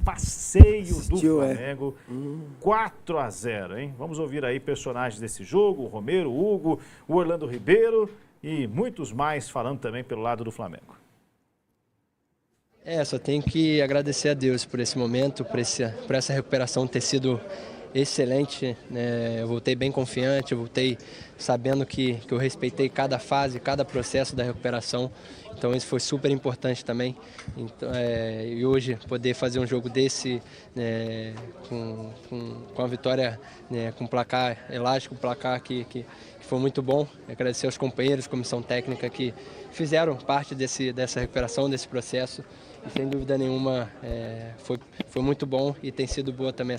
passeio do Flamengo, 4-0, hein? Vamos ouvir aí personagens desse jogo, o Romero, o Hugo, o Orlando Ribeiro e muitos mais falando também pelo lado do Flamengo. Só tenho que agradecer a Deus por esse momento, por essa recuperação ter sido excelente, né? Eu voltei bem confiante, eu voltei sabendo que eu respeitei cada fase, cada processo da recuperação, então isso foi super importante também. Então, e hoje poder fazer um jogo desse, né, com a vitória, né, com placar elástico, placar que foi muito bom. Agradecer aos companheiros, comissão técnica que fizeram parte dessa recuperação, desse processo. E sem dúvida nenhuma foi muito bom e tem sido boa também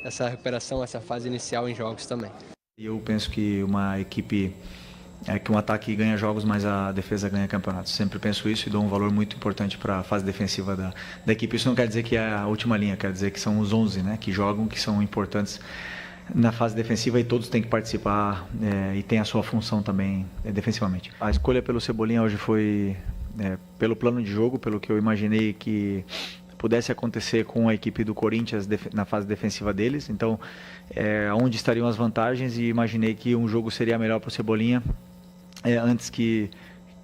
essa recuperação, essa fase inicial em jogos também. Eu penso que uma equipe, que um ataque ganha jogos, mas a defesa ganha campeonatos. Sempre penso isso e dou um valor muito importante para a fase defensiva da equipe. Isso não quer dizer que é a última linha, quer dizer que são os 11, né, que jogam, que são importantes na fase defensiva e todos têm que participar e tem a sua função também defensivamente. A escolha pelo Cebolinha hoje foi pelo plano de jogo, pelo que eu imaginei que pudesse acontecer com a equipe do Corinthians na fase defensiva deles. Então, onde estariam as vantagens, e imaginei que um jogo seria melhor para o Cebolinha antes que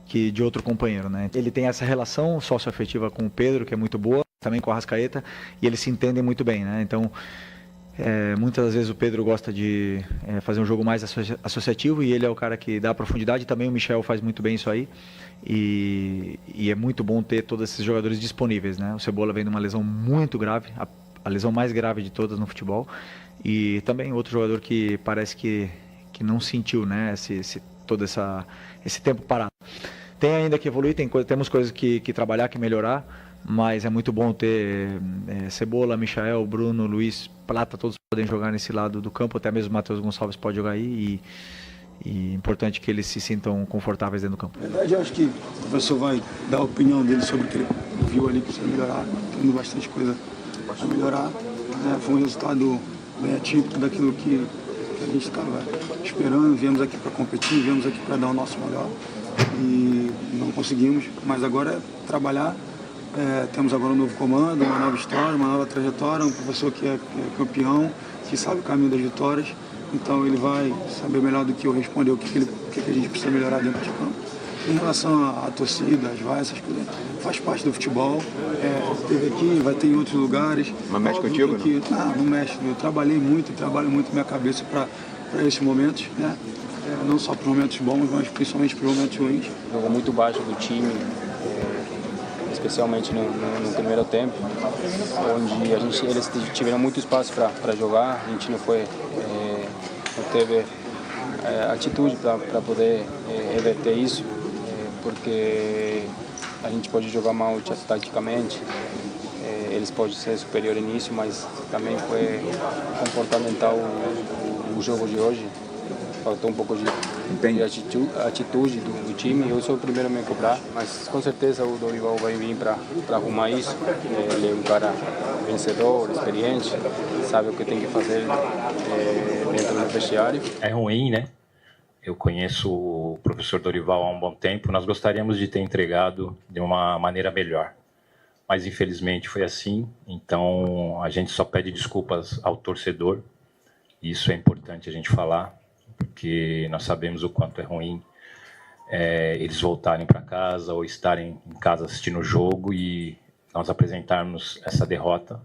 de outro companheiro, né? Ele tem essa relação socioafetiva com o Pedro, que é muito boa, também com a Arrascaeta, e eles se entendem muito bem, né? Então, muitas das vezes o Pedro gosta de fazer um jogo mais associativo e ele é o cara que dá profundidade. Também o Michel faz muito bem isso aí e é muito bom ter todos esses jogadores disponíveis, né? O Cebola vem de uma lesão muito grave, a lesão mais grave de todas no futebol, e também outro jogador que parece que não sentiu, né, todo esse tempo parado. Tem ainda que evoluir, temos coisas que trabalhar, que melhorar, mas é muito bom ter Cebola, Michael, Bruno, Luiz, Plata, todos podem jogar nesse lado do campo, até mesmo o Matheus Gonçalves pode jogar aí, e é importante que eles se sintam confortáveis dentro do campo. Na verdade, eu acho que o professor vai dar a opinião dele sobre o que ele viu ali, que precisa melhorar, tendo bastante coisa para melhorar. Foi um resultado bem atípico daquilo que a gente estava esperando. Viemos aqui para competir, viemos aqui para dar o nosso melhor e não conseguimos, mas agora é trabalhar. Temos agora um novo comando, uma nova história, uma nova trajetória, um professor que é campeão, que sabe o caminho das vitórias, então ele vai saber melhor do que eu responder o que a gente precisa melhorar dentro de campo. Em relação à torcida, às vaias, essas coisas, faz parte do futebol, teve aqui, vai ter em outros lugares. Mas mexe contigo, não? Não mexe, eu trabalho muito minha cabeça para esses momentos, né? Não só para os momentos bons, mas principalmente para os momentos ruins. Jogou muito baixo do time, especialmente no primeiro tempo, onde eles tiveram muito espaço para jogar, a gente não teve atitude para poder reverter isso, porque a gente pode jogar mal taticamente, eles podem ser superior no início, mas também foi comportamental o jogo de hoje. Faltou um pouco de atitude do time. Eu sou o primeiro a me cobrar, mas com certeza o Dorival vai vir para arrumar isso. Ele é um cara vencedor, experiente, sabe o que tem que fazer dentro do vestiário. É ruim, né? Eu conheço o professor Dorival há um bom tempo. Nós gostaríamos de ter entregado de uma maneira melhor, mas infelizmente foi assim. Então a gente só pede desculpas ao torcedor. Isso é importante a gente falar, porque nós sabemos o quanto é ruim eles voltarem para casa ou estarem em casa assistindo o jogo e nós apresentarmos essa derrota.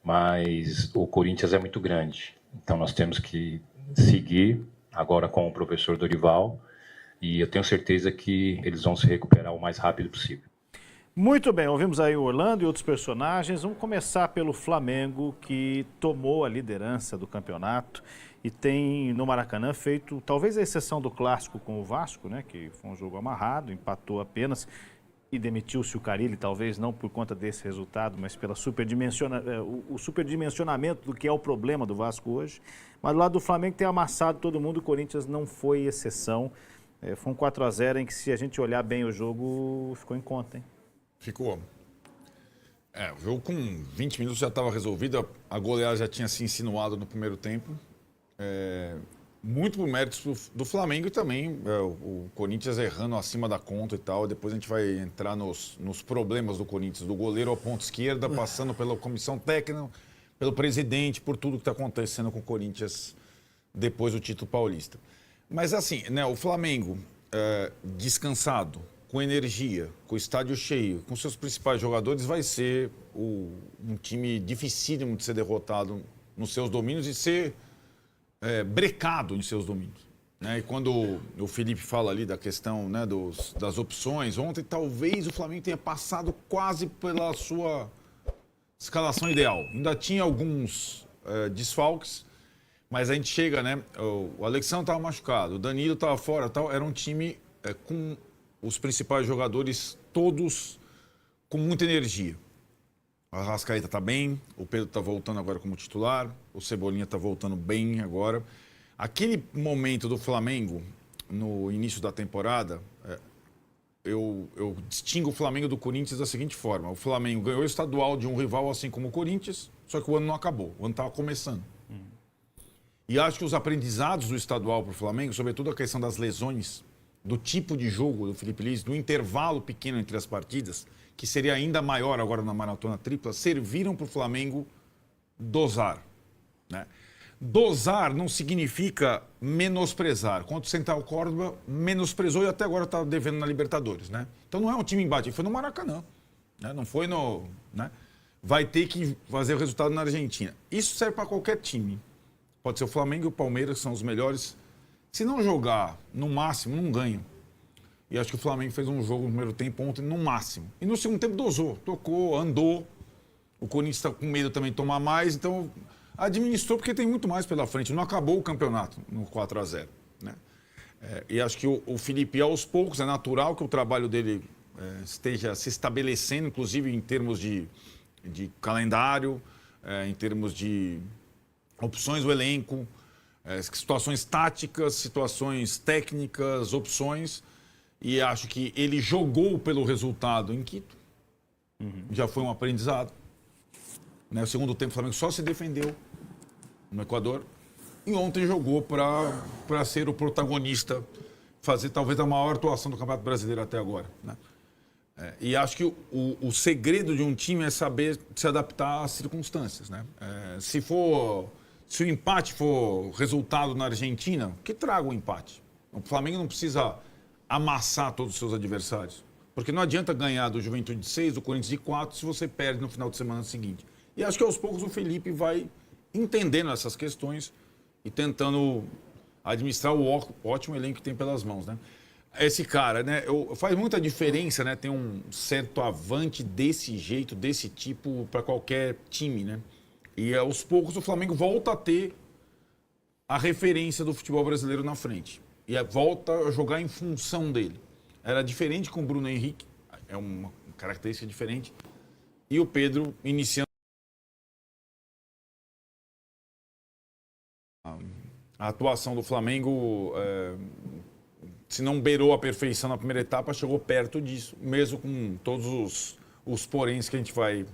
Mas o Corinthians é muito grande, então nós temos que seguir agora com o professor Dorival e eu tenho certeza que eles vão se recuperar o mais rápido possível. Muito bem, ouvimos aí o Orlando e outros personagens. Vamos começar pelo Flamengo, que tomou a liderança do campeonato e tem no Maracanã feito, talvez a exceção do clássico com o Vasco, né, que foi um jogo amarrado, empatou apenas e demitiu-se o Carille, talvez não por conta desse resultado, mas pela o superdimensionamento do que é o problema do Vasco hoje. Mas do lado do Flamengo tem amassado todo mundo, o Corinthians não foi exceção. Foi um 4-0 em que, se a gente olhar bem o jogo, ficou em conta, hein? Ficou. O jogo com 20 minutos já estava resolvido, a goleada já tinha se insinuado no primeiro tempo. muito por méritos do Flamengo e também o Corinthians errando acima da conta e tal. Depois a gente vai entrar nos problemas do Corinthians, do goleiro ao ponto esquerda, passando pela comissão técnica, pelo presidente, por tudo que está acontecendo com o Corinthians depois do título paulista. Mas assim, né, o Flamengo descansado, com energia, com o estádio cheio, com seus principais jogadores, vai ser um time dificílimo de ser derrotado nos seus domínios e ser brecado em seus domínios. Né? E quando o Felipe fala ali da questão, né, das opções, ontem talvez o Flamengo tenha passado quase pela sua escalação ideal. Ainda tinha alguns desfalques, mas a gente chega, né? O Alexandre estava machucado, o Danilo estava fora, tal. Era um time com os principais jogadores todos com muita energia. O Arrascaeta está bem, o Pedro está voltando agora como titular, o Cebolinha está voltando bem agora. Aquele momento do Flamengo, no início da temporada, eu distingo o Flamengo do Corinthians da seguinte forma. O Flamengo ganhou o estadual de um rival assim como o Corinthians, só que o ano não acabou, o ano estava começando. E acho que os aprendizados do estadual para o Flamengo, sobretudo a questão das lesões, do tipo de jogo do Felipe Luiz, do intervalo pequeno entre as partidas, que seria ainda maior agora na maratona tripla, serviram para o Flamengo dosar. Né? Dosar não significa menosprezar. Quando o Central Córdoba menosprezou e até agora está devendo na Libertadores. Né? Então não é um time embate, foi no Maracanã. Né? Não foi no... Né? Vai ter que fazer o resultado na Argentina. Isso serve para qualquer time. Pode ser o Flamengo e o Palmeiras, que são os melhores. Se não jogar, no máximo, não ganham. E acho que o Flamengo fez um jogo no primeiro tempo ontem, no máximo. E no segundo tempo dosou, tocou, andou. O Corinthians está com medo também de tomar mais, então administrou porque tem muito mais pela frente. Não acabou o campeonato no 4-0. Né? E acho que o Felipe, aos poucos, é natural que o trabalho dele esteja se estabelecendo, inclusive em termos de calendário, em termos de opções do elenco, situações táticas, situações técnicas, opções. E acho que ele jogou pelo resultado em Quito. Já foi um aprendizado. Né? O segundo tempo o Flamengo só se defendeu no Equador. E ontem jogou para ser o protagonista, fazer talvez a maior atuação do Campeonato Brasileiro até agora. Né? E acho que o segredo de um time é saber se adaptar às circunstâncias. Né? Se o empate for resultado na Argentina, que traga o empate. O Flamengo não precisa amassar todos os seus adversários. Porque não adianta ganhar do Juventude de 6, do Corinthians de 4, se você perde no final de semana seguinte. E acho que aos poucos o Felipe vai entendendo essas questões e tentando administrar o ótimo elenco que tem pelas mãos. Né? Esse cara, né, faz muita diferença, né, ter um certo avante desse jeito, desse tipo, para qualquer time. Né? E aos poucos o Flamengo volta a ter a referência do futebol brasileiro na frente. E volta a jogar em função dele. Era diferente com o Bruno Henrique, é uma característica diferente. E o Pedro iniciando a atuação do Flamengo, se não beirou a perfeição na primeira etapa, chegou perto disso, mesmo com todos os poréns que a gente vai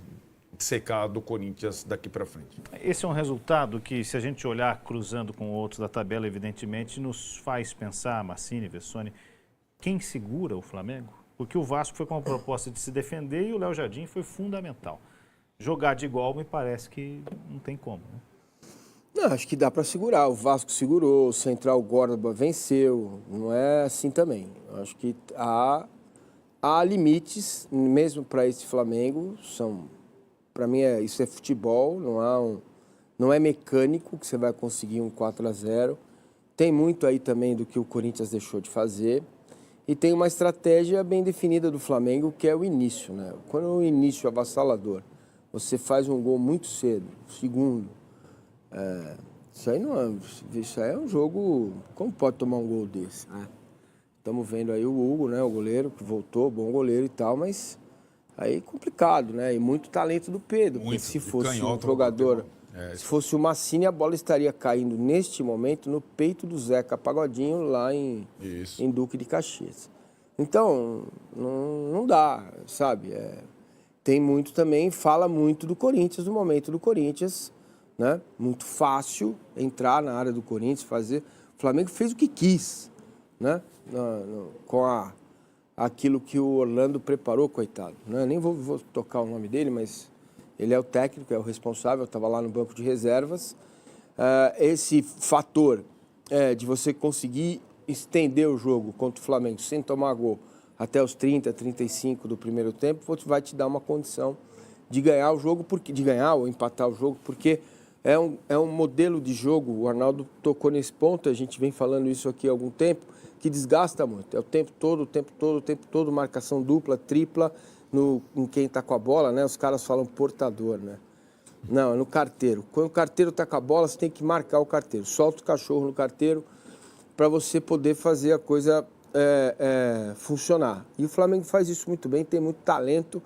secar do Corinthians daqui para frente. Esse é um resultado que, se a gente olhar cruzando com outros da tabela, evidentemente, nos faz pensar, Massini, Vessone, quem segura o Flamengo? Porque o Vasco foi com a proposta de se defender e o Léo Jardim foi fundamental. Jogar de igual me parece que não tem como, né? Não, acho que dá para segurar. O Vasco segurou, o Central Córdoba venceu. Não é assim também. Acho que há limites, mesmo para esse Flamengo. Para mim, isso é futebol, não é mecânico que você vai conseguir um 4-0. Tem muito aí também do que o Corinthians deixou de fazer. E tem uma estratégia bem definida do Flamengo, que é o início. Né? Quando o início é avassalador, você faz um gol muito cedo, segundo. Isso aí é um jogo... Como pode tomar um gol desse? Estamos vendo aí o Hugo, né, o goleiro, que voltou, bom goleiro e tal, mas... Aí é complicado, né? E muito talento do Pedro. Muito. Se fosse um jogador, se fosse o Massini, a bola estaria caindo neste momento no peito do Zeca Pagodinho lá em Duque de Caxias. Então, não dá, sabe? Tem muito também, fala muito do Corinthians, do momento do Corinthians, né? Muito fácil entrar na área do Corinthians, fazer. O Flamengo fez o que quis, né? Com aquilo que o Orlando preparou, coitado. Né? Nem vou tocar o nome dele, mas ele é o técnico, é o responsável, estava lá no banco de reservas. Esse fator de você conseguir estender o jogo contra o Flamengo sem tomar gol até os 30, 35 do primeiro tempo, vai te dar uma condição de ganhar o jogo, de ganhar ou empatar o jogo, porque é um modelo de jogo, o Arnaldo tocou nesse ponto, a gente vem falando isso aqui há algum tempo, que desgasta muito. É o tempo todo, marcação dupla, tripla, em quem está com a bola, né? Os caras falam portador, né? Não, é no carteiro. Quando o carteiro está com a bola, você tem que marcar o carteiro. Solta o cachorro no carteiro para você poder fazer a coisa funcionar. E o Flamengo faz isso muito bem, tem muito talento.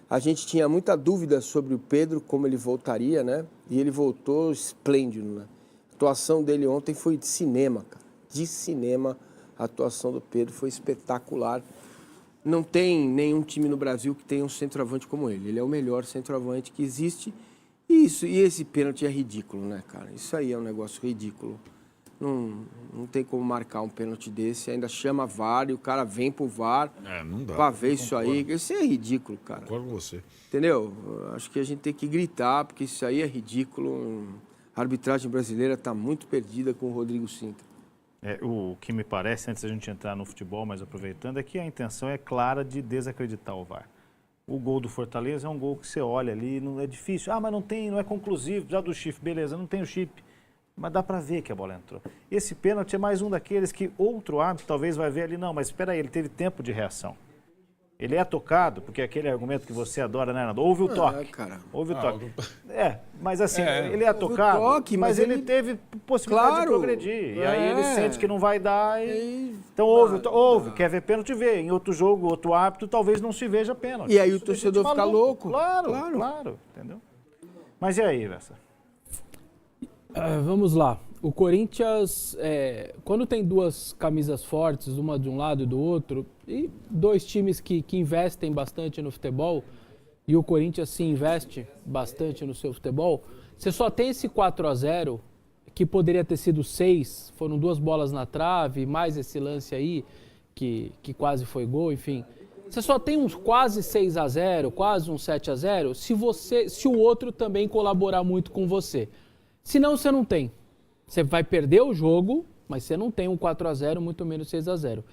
A gente tinha muita dúvida sobre o Pedro, como ele voltaria, né? E ele voltou esplêndido, né? A atuação dele ontem foi de cinema, cara. De cinema, a atuação do Pedro foi espetacular. Não tem nenhum time no Brasil que tenha um centroavante como ele. Ele é o melhor centroavante que existe. E esse pênalti é ridículo, né, cara? Isso aí é um negócio ridículo. Não tem como marcar um pênalti desse, ainda chama VAR e o cara vem pro VAR não dá, pra ver isso aí. Isso é ridículo, cara. Concordo com você. Entendeu? Acho que a gente tem que gritar, porque isso aí é ridículo. A arbitragem brasileira está muito perdida com o Rodrigo Sintra. O que me parece, antes da gente entrar no futebol, mas aproveitando, é que a intenção é clara de desacreditar o VAR. O gol do Fortaleza é um gol que você olha ali, não é difícil. Mas não é conclusivo, já do chip, beleza, não tem o chip. Mas dá para ver que a bola entrou. Esse pênalti é mais um daqueles que outro árbitro talvez vai ver ali, não, mas espera aí, ele teve tempo de reação. Ele é tocado, porque é aquele argumento que você adora, né, Nando? Houve o toque. Cara. Houve o toque. Mas assim, ele é tocado, toque, mas ele teve possibilidade de progredir. E aí ele sente que não vai dar Então houve. Quer ver pênalti, vê. Em outro jogo, outro árbitro, talvez não se veja pênalti. E aí o torcedor fica louco. Claro. Entendeu? Mas e aí, Vessa? Vamos lá. O Corinthians, quando tem duas camisas fortes, uma de um lado e do outro, e dois times que investem bastante no futebol, e o Corinthians se investe bastante no seu futebol, você só tem esse 4-0, que poderia ter sido 6, foram 2 bolas na trave, mais esse lance aí, que quase foi gol, enfim. Você só tem uns quase 6-0, quase um 7-0, se o outro também colaborar muito com você. Senão você não tem. Você vai perder o jogo, mas você não tem um 4-0, muito menos 6-0.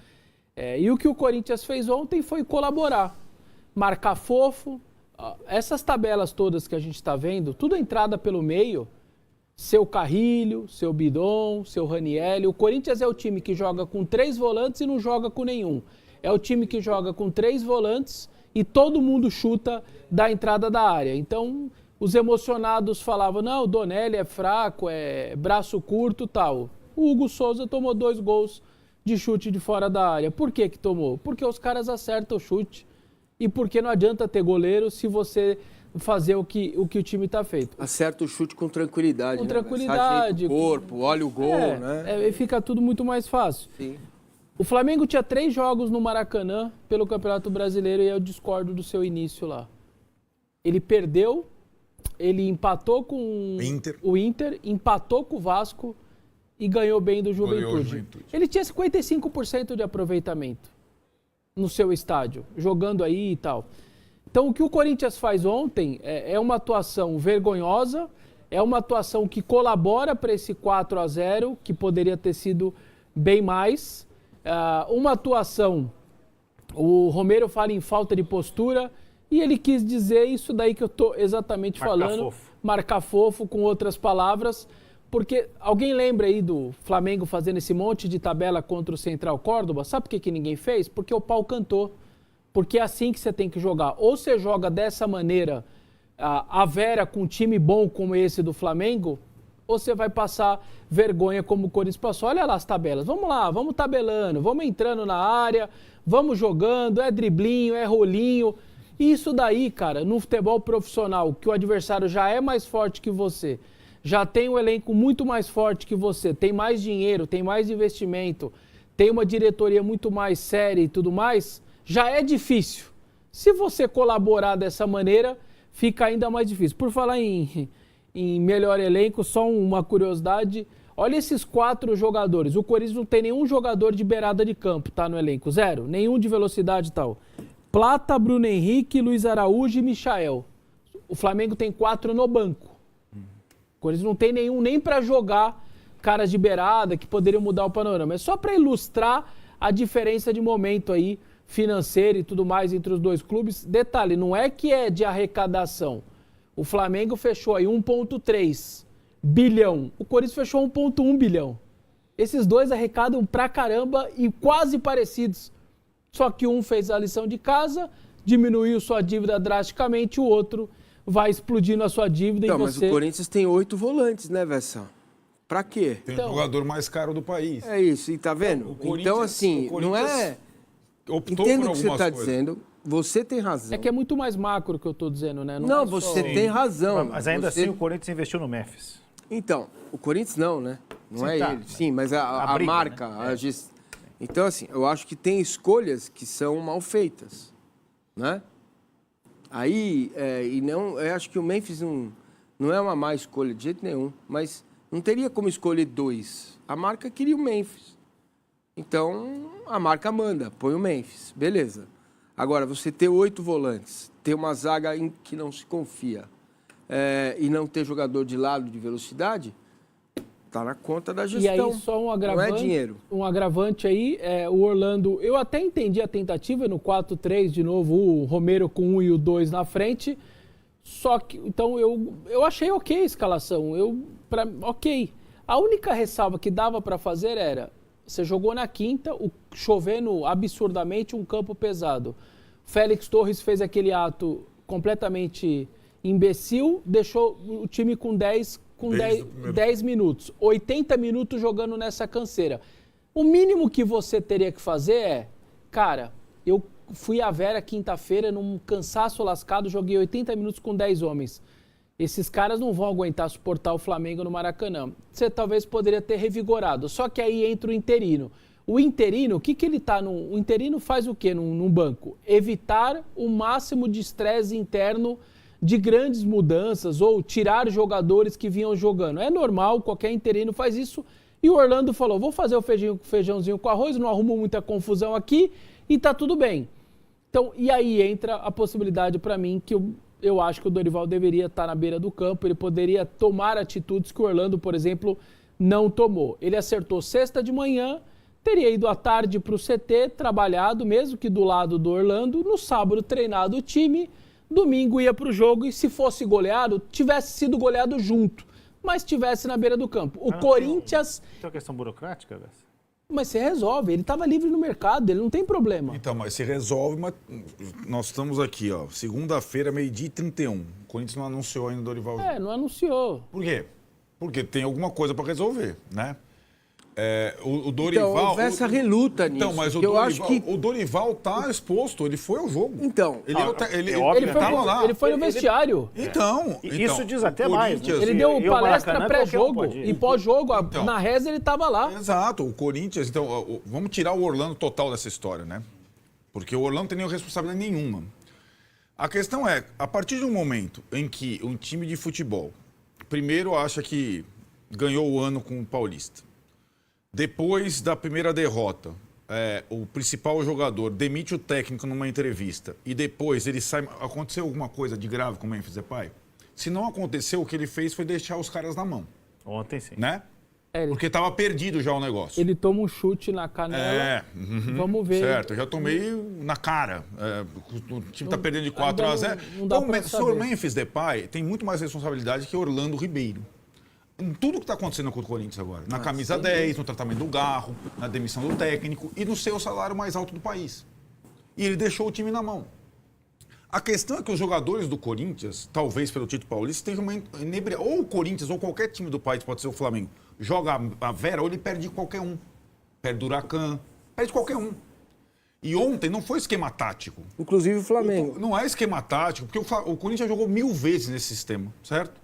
E o que o Corinthians fez ontem foi colaborar. Marcar fofo. Essas tabelas todas que a gente está vendo, tudo entrada pelo meio. Seu Carrilho, seu Bidon, seu Ranielli. O Corinthians é o time que joga com 3 volantes e não joga com nenhum. É o time que joga com 3 volantes e todo mundo chuta da entrada da área. Então, os emocionados falavam, não, o Donelli é fraco, é braço curto e tal. O Hugo Souza tomou 2 gols de chute de fora da área. Por que tomou? Porque os caras acertam o chute. E porque não adianta ter goleiro se você fazer o que o time está feito. Acerta o chute com tranquilidade. Com tranquilidade. O corpo, olha o gol, né? E fica tudo muito mais fácil. Sim. O Flamengo tinha 3 jogos no Maracanã pelo Campeonato Brasileiro e eu discordo do seu início lá. Ele perdeu, ele empatou com o Inter, empatou com o Vasco e ganhou bem do Juventude. Ele tinha 55% de aproveitamento no seu estádio, jogando aí e tal. Então, o que o Corinthians faz ontem é uma atuação vergonhosa, é uma atuação que colabora para esse 4-0, que poderia ter sido bem mais. Uma atuação, o Romero fala em falta de postura, e ele quis dizer isso daí que eu estou exatamente falando. Marcar fofo, com outras palavras. Porque alguém lembra aí do Flamengo fazendo esse monte de tabela contra o Central Córdoba? Sabe por que ninguém fez? Porque o pau cantou. Porque é assim que você tem que jogar. Ou você joga dessa maneira, a Vera com um time bom como esse do Flamengo, ou você vai passar vergonha como o Corinthians passou. Olha lá as tabelas. Vamos lá, vamos tabelando, vamos entrando na área, vamos jogando, é driblinho, é rolinho. Isso daí, cara, no futebol profissional, que o adversário já é mais forte que você, já tem um elenco muito mais forte que você, tem mais dinheiro, tem mais investimento, tem uma diretoria muito mais séria e tudo mais, já é difícil. Se você colaborar dessa maneira, fica ainda mais difícil. Por falar em melhor elenco, só uma curiosidade, Olha esses 4 jogadores. O Corinthians não tem nenhum jogador de beirada de campo, tá, no elenco. 0. Nenhum de velocidade e tal. Plata, Bruno Henrique, Luiz Araújo e Michael. O Flamengo tem 4 no banco. O Corinthians não tem nenhum nem para jogar caras de beirada que poderiam mudar o panorama. É só para ilustrar a diferença de momento aí financeira e tudo mais entre os dois clubes. Detalhe, não é que é de arrecadação. O Flamengo fechou aí 1,3 bilhão. O Corinthians fechou 1,1 bilhão. Esses dois arrecadam pra caramba e quase parecidos. Só que um fez a lição de casa, diminuiu sua dívida drasticamente, o outro vai explodindo a sua dívida não, e você... Mas o Corinthians tem 8 volantes, né, Vessão? Pra quê? Tem o jogador mais caro do país. É isso, e tá vendo? Então, assim, não é... Entendo o que você está dizendo, você tem razão. É que é muito mais macro que eu estou dizendo, né? Não, é você tem razão. Mas ainda assim o Corinthians investiu no Memphis. Então, o Corinthians não, né? Não Sim, é tá. ele. Sim, mas a briga, marca, né? a gest... Então, assim, eu acho que tem escolhas que são mal feitas, né? Aí, e não, eu acho que o Memphis não é uma má escolha de jeito nenhum, mas não teria como escolher 2. A marca queria o Memphis. Então, a marca manda, põe o Memphis, beleza. Agora, você ter 8 volantes, ter uma zaga em que não se confia e não ter jogador de lado de velocidade, tá na conta da gestão. E aí, só um agravante, não é dinheiro. Um agravante aí, o Orlando, eu até entendi a tentativa no 4-3, de novo, o Romero com 1 e o 2 na frente, só que, então, eu achei ok a escalação, ok. A única ressalva que dava para fazer era, você jogou na quinta, chovendo absurdamente, um campo pesado. Félix Torres fez aquele ato completamente imbecil, deixou o time com 10 minutos. 80 minutos jogando nessa canseira. O mínimo que você teria que fazer é, cara, eu fui à Vera quinta-feira num cansaço lascado, joguei 80 minutos com 10 homens. Esses caras não vão aguentar suportar o Flamengo no Maracanã. Você talvez poderia ter revigorado. Só que aí entra o interino. O interino, o interino faz o quê num banco? Evitar o máximo de estresse interno de grandes mudanças ou tirar jogadores que vinham jogando. É normal, qualquer interino faz isso. E o Orlando falou, vou fazer o feijãozinho com arroz, não arrumo muita confusão aqui e tá tudo bem. Então, e aí entra a possibilidade para mim que eu acho que o Dorival deveria estar na beira do campo, ele poderia tomar atitudes que o Orlando, por exemplo, não tomou. Ele acertou sexta de manhã, teria ido à tarde para o CT, trabalhado, mesmo que do lado do Orlando, no sábado treinado o time, domingo ia para o jogo e se fosse goleado, tivesse sido goleado junto, mas estivesse na beira do campo. O Corinthians... Tem uma questão burocrática, Vessa? Mas se resolve, ele estava livre no mercado, ele não tem problema. Então, mas se resolve, mas nós estamos aqui, ó, segunda-feira, 12h31. O Corinthians não anunciou ainda o Dorival. Não anunciou. Por quê? Porque tem alguma coisa para resolver, né? O Dorival... Então, houve essa reluta nisso. Então, mas o Dorival tá exposto, ele foi ao jogo. Então... Ele foi no vestiário. Então... Isso diz até mais. Né? Ele deu palestra pré-jogo e pós-jogo. Então, na reza ele estava lá. Exato. O Corinthians... Então, vamos tirar o Orlando total dessa história, né? Porque o Orlando não tem nenhuma responsabilidade nenhuma. A questão é, a partir de um momento em que um time de futebol, primeiro acha que ganhou o ano com o Paulista, depois da primeira derrota, o principal jogador demite o técnico numa entrevista e depois ele sai... Aconteceu alguma coisa de grave com o Memphis Depay? Se não aconteceu, o que ele fez foi deixar os caras na mão. Ontem sim. Né? Porque estava perdido já o negócio. Ele toma um chute na canela. Vamos ver. Certo, eu já tomei na cara. O time está perdendo de 4-0. Então, o senhor Memphis Depay tem muito mais responsabilidade que Orlando Ribeiro. Em tudo que está acontecendo com o Corinthians agora. Na camisa 10, no tratamento do Garro, na demissão do técnico e no seu salário mais alto do país. E ele deixou o time na mão. A questão é que os jogadores do Corinthians, talvez pelo título paulista, tenham uma inebriação. Ou o Corinthians, ou qualquer time do país, pode ser o Flamengo, joga a Vera ou ele perde de qualquer um. Perde do Huracan, perde qualquer um. E ontem não foi esquema tático. Inclusive o Flamengo. Não é esquema tático, porque o Corinthians jogou 1000 vezes nesse sistema, certo?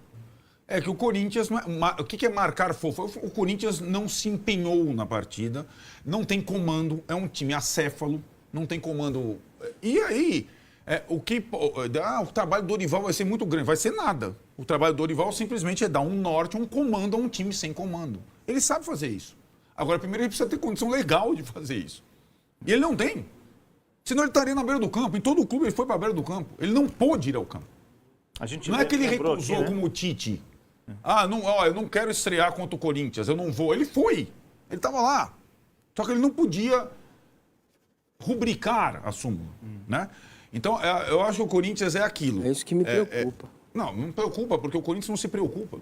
É que o Corinthians... O que é marcar fofo? O Corinthians não se empenhou na partida, não tem comando, é um time acéfalo, não tem comando. E aí, O trabalho do Dorival vai ser muito grande. Vai ser nada. O trabalho do Dorival simplesmente é dar um norte, um comando a um time sem comando. Ele sabe fazer isso. Agora, primeiro ele precisa ter condição legal de fazer isso. E ele não tem. Senão ele estaria na beira do campo. Em todo o clube ele foi para a beira do campo. Ele não pôde ir ao campo. Não é que ele recusou aqui, né? Como o Tite. Eu não quero estrear contra o Corinthians, eu não vou. Ele foi. Ele estava lá. Só que ele não podia rubricar a súmula, né? Então, eu acho que o Corinthians é aquilo. É isso que me preocupa. Não me preocupa, porque o Corinthians não se preocupa.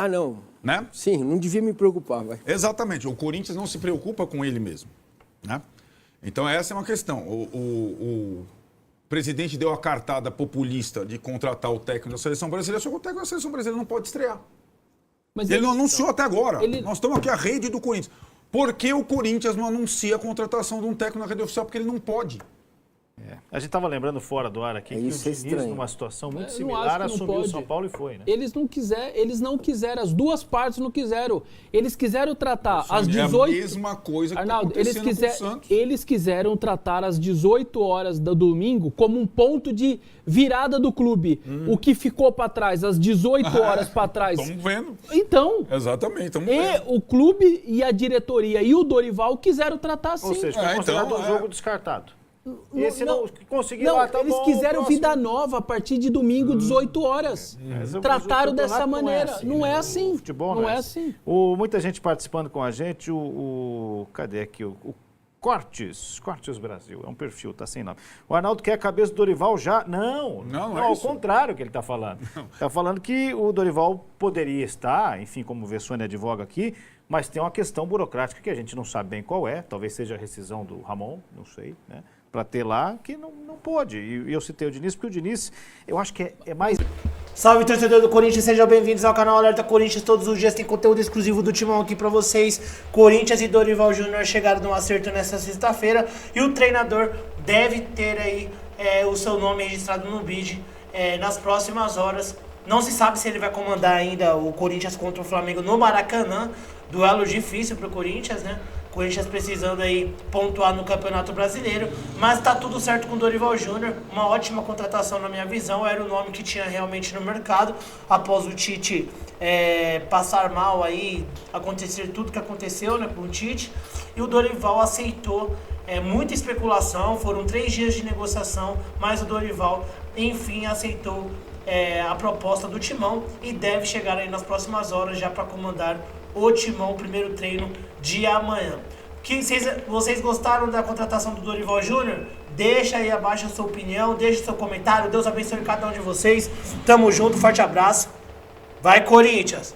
Não. Né? Sim, não devia me preocupar, vai. Exatamente, o Corinthians não se preocupa com ele mesmo, né? Então, essa é uma questão. O presidente deu a cartada populista de contratar o técnico da seleção brasileira, só que o técnico da seleção brasileira não pode estrear. Mas ele não anunciou até agora. Nós estamos aqui a rede do Corinthians. Por que o Corinthians não anuncia a contratação de um técnico na rede oficial? Porque ele não pode. A gente estava lembrando fora do ar aqui que o Diniz, numa situação muito similar, assumiu o São Paulo e foi, né? Eles não quiseram, as duas partes não quiseram. Eles quiseram tratar às 18... É a mesma coisa que Arnaldo, com o Santos. Eles quiseram tratar às 18 horas do domingo como um ponto de virada do clube. O que ficou para trás, às 18 horas para trás. Estamos vendo. Então... Exatamente, estamos vendo. O clube e a diretoria e o Dorival quiseram tratar assim. Ou seja, foi considerado um jogo descartado. Esse não conseguiu. Eles quiseram vida nova a partir de domingo, 18 horas. Trataram dessa maneira. Não é assim. Futebol não é assim. Muita gente participando com a gente. Cadê aqui? O Cortes Brasil. É um perfil, tá sem nome. O Arnaldo quer a cabeça do Dorival já? Não é ao contrário que ele está falando. Está falando que o Dorival poderia estar, enfim, como o Vessone advoga aqui, mas tem uma questão burocrática que a gente não sabe bem qual é. Talvez seja a rescisão do Ramon, não sei, né? Para ter lá, que não pôde. E eu citei o Diniz, porque o Diniz, eu acho que é mais... Salve, torcedor do Corinthians, sejam bem-vindos ao canal Alerta Corinthians. Todos os dias tem conteúdo exclusivo do Timão aqui pra vocês. Corinthians e Dorival Júnior chegaram num acerto nessa sexta-feira e o treinador deve ter aí o seu nome registrado no BID nas próximas horas. Não se sabe se ele vai comandar ainda o Corinthians contra o Flamengo no Maracanã. Duelo difícil pro Corinthians, né? Corinthians precisando aí pontuar no Campeonato Brasileiro, mas tá tudo certo com o Dorival Júnior, uma ótima contratação na minha visão, era o nome que tinha realmente no mercado, após o Tite passar mal aí, acontecer tudo que aconteceu, né, com o Tite, e o Dorival aceitou, muita especulação, foram 3 dias de negociação, mas o Dorival, enfim, aceitou a proposta do Timão e deve chegar aí nas próximas horas já para comandar o Timão, o primeiro treino de amanhã. Vocês gostaram da contratação do Dorival Júnior? Deixa aí abaixo a sua opinião, deixa o seu comentário. Deus abençoe cada um de vocês. Tamo junto, forte abraço. Vai, Corinthians!